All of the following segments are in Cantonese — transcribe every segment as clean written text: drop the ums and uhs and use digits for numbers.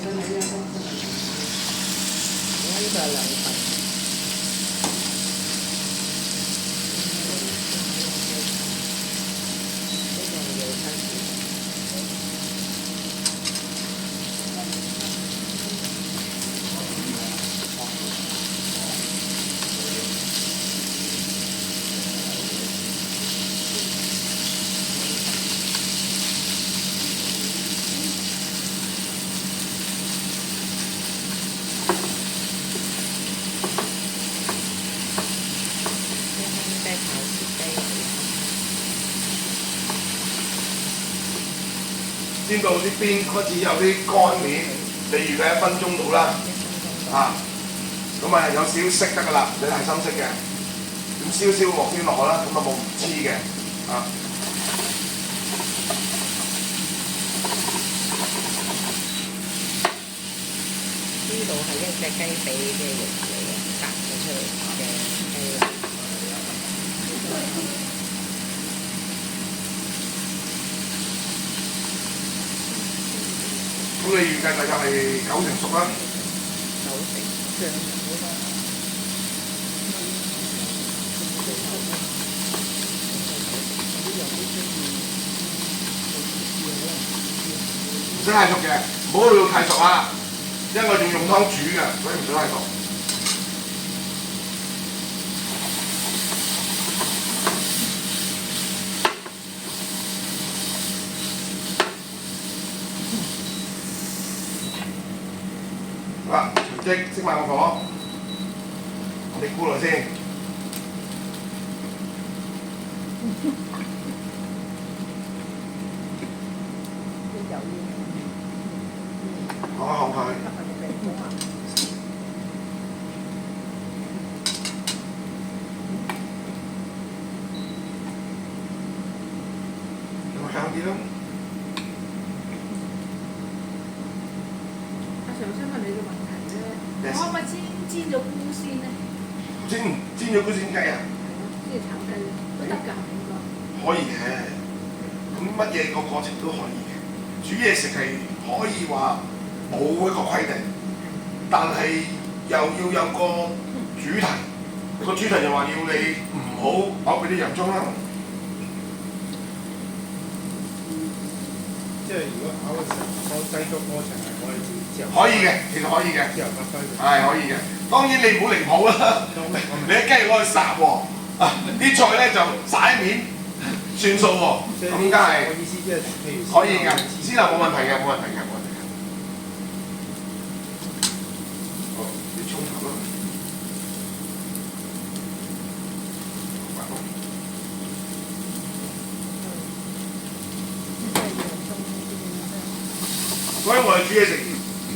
呢個係兩份。煎到啲邊開始有啲乾面，你預計1分鐘到啦，咁啊有少色得㗎啦，你係深色嘅，咁燒燒落先落啦，咁啊冇唔黐嘅，呢度係一隻雞髀嘅肉嚟嘅，隔咗出嚟嘅雞。咁你預計大概係9成熟啦。9成上好啦。唔使太熟嘅，唔好到太熟啊，因為我仲用湯煮嘅，所以唔使太熟。好啦，隨即熄埋個火，我哋估落先。講一口佢。有冇香啲咯？想問你個問題咧，可唔可以煎咗菇先咧？煎咗菇先雞啊？係咯，即係炒雞都得㗎，應該。可以嘅，咁乜嘢個過程都可以嘅。煮嘢食係可以話冇一個規定，但係又要有個主題。個主題就話要你唔好擺俾啲洋葱啦。即係如果炒製作過程係我哋自己之後。可以嘅，其實可以嘅。之後發揮嘅。係可以嘅，當然你唔好離譜啦。你啲雞攞去烚喎，啲菜咧就曬面算數喎，咁梗係。我意思即係譬如。可以嘅，先頭冇問題嘅，冇問題嘅，冇問題嘅。好，你沖頭啦。所以我哋煮嘢食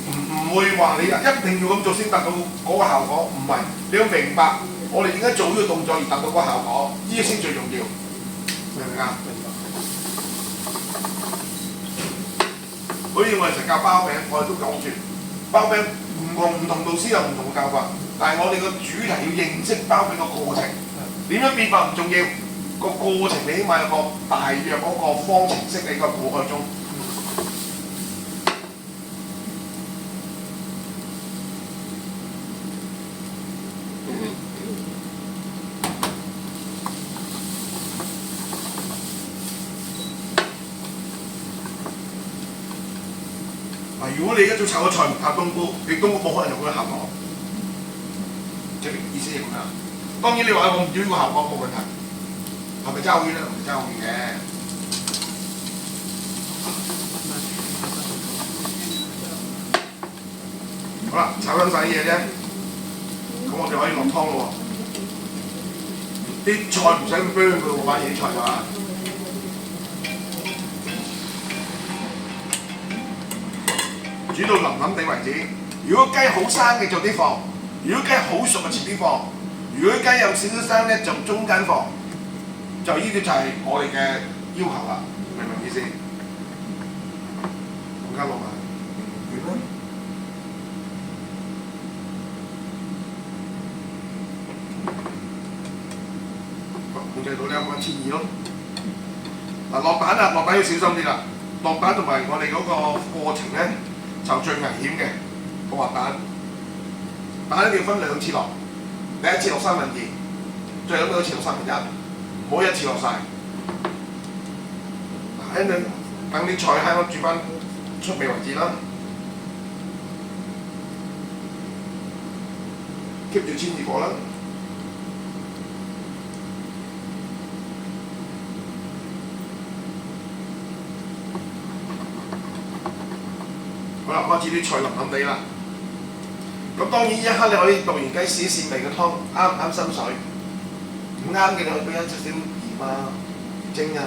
唔會話你一定要咁做先達到嗰個效果，唔係，你要明白我哋點解做呢個動作而達到嗰個效果，呢個先最重要，明唔明啊？好似我哋食教包餅，我哋都講住包餅唔同導師有唔同嘅教法，但係我哋個主題要認識包餅個過程，點樣變化唔重要，個過程你起碼有個大約嗰個方程式你個腦海中。如果你而家做炒個菜唔拍冬菇，你冬菇冇可能有嗰個效果，即係意思係咁樣。當然你話我唔要呢個效果冇問題，係咪爭好遠咧？唔係爭好遠嘅。好啦，炒緊晒啲嘢啫，咁我哋可以落湯咯喎。啲菜唔使咁燶佢喎，反而啲菜係嘛？煮到腍腍地為止。如果雞好生嘅早啲放，如果雞好熟就遲啲放。如果雞有少少生咧，就中間放。就呢啲就係我哋嘅要求啦，明唔明意思？咁加落埋完啦。控制到呢1,200咯。嗱落蛋啦，落蛋要小心啲啦。落蛋同埋我哋嗰個過程咧。就最危險嘅個滑蛋。蛋一定要分兩次落，第一次落2/3，最後一次落1/3，唔好一次落晒。嗱，等啲菜喺我煮翻出味為止啦。keep 住千二個啦。好啦，開始啲菜腍腍地啦。咁當然呢一刻你可以動完雞試一試味嘅湯啱唔啱心水，唔啱嘅你可以俾一少少鹽啊、蒸啊、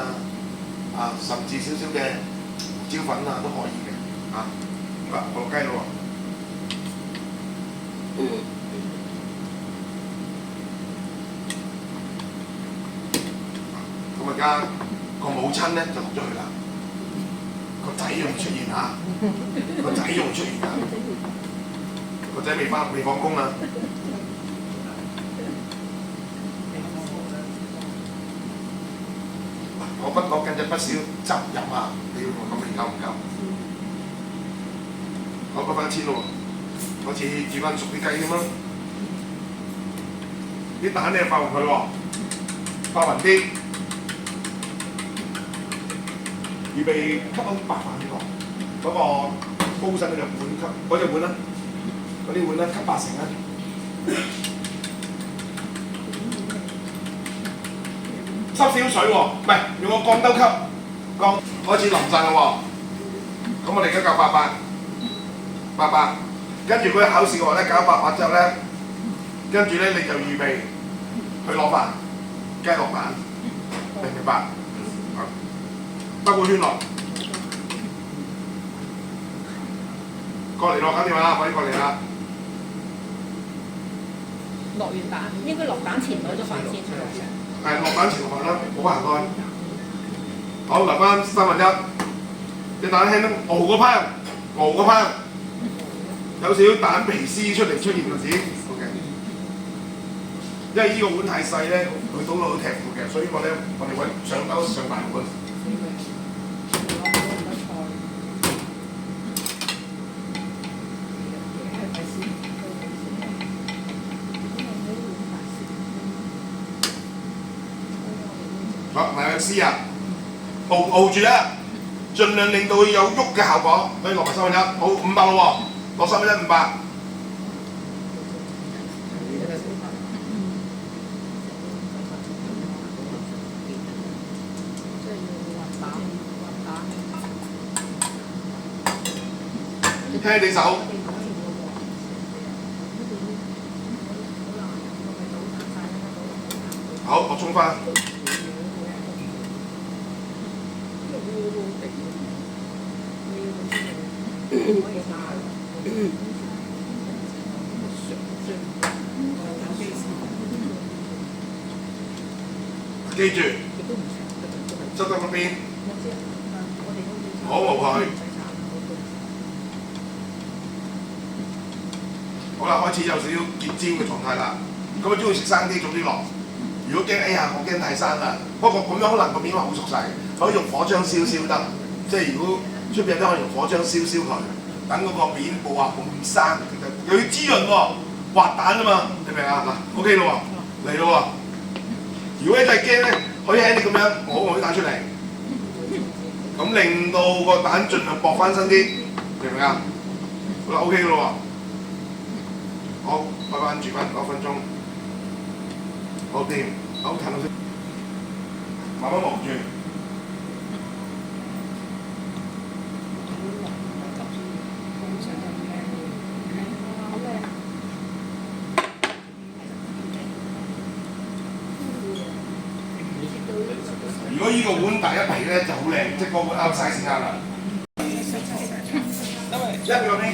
甚至少少嘅胡椒粉啊都可以嘅嚇。好啦，落雞咯喎。咁而家個母親咧就落咗去啦，個仔仲未出現嚇，個仔仲未出現㗎。個仔未放工啊！我不過跟隻不少汁飲啊！你要咁味夠唔夠？我嗰翻千咯喎，好似煮翻熟啲雞咁咯。啲蛋咧爆勻佢喎，爆勻啲，預備吸翻白飯呢個，嗰個煲身嗰隻碗吸，嗰隻碗啦。嗰啲碗咧吸8成啦，濕少水喎，唔係用個鋼兜吸，鋼開始淋晒啦喎。咁我哋而家教800，跟住佢考試嘅話咧，搞800之後咧，跟住咧你就預備去攞飯，雞落蛋，明唔明白？兜個圈落，過嚟咯，搞掂啦，快啲過嚟啦！落完蛋，應該落蛋前攞咗飯先。係落蛋前落飯啦，冇行開。好，留翻1/3，隻蛋輕得熬個烹，有少少蛋皮絲出現為止。OK。因為呢個碗太細咧，佢倒落都踢唔到嘅，所以我哋揾上兜上大碗。好，埋個絲啊，熬住啦，盡量令到佢有喐嘅效果，可以落埋1/3，好500咯喎，落1/3，500。聽你手。好，我沖翻。記住，執得嗰邊，好冇佢。好啦，開始有少少結焦嘅狀態啦。咁啊，中意食生啲，早啲落。如果驚，哎呀，我驚太生啦。不過咁樣可能個面話好熟晒，可以用火槍燒得。即係如果出邊都可以用火槍燒佢，等嗰個面冇話咁生，又要滋潤喎，滑蛋啊嘛，你明啊？嗱 ，OK 咯喎，嚟咯喎。如果你真係驚咧，可以喺你咁樣我啲蛋出嚟，咁令到個蛋盡量薄翻身啲，明唔明啊？好啦 ，OK 咯喎。好，開翻煮翻9分鐘，好掂，好近到先，慢慢望住。如果呢個碗第一皮咧就好靚，即係個碗啱 size 啱啦。因為一個咩？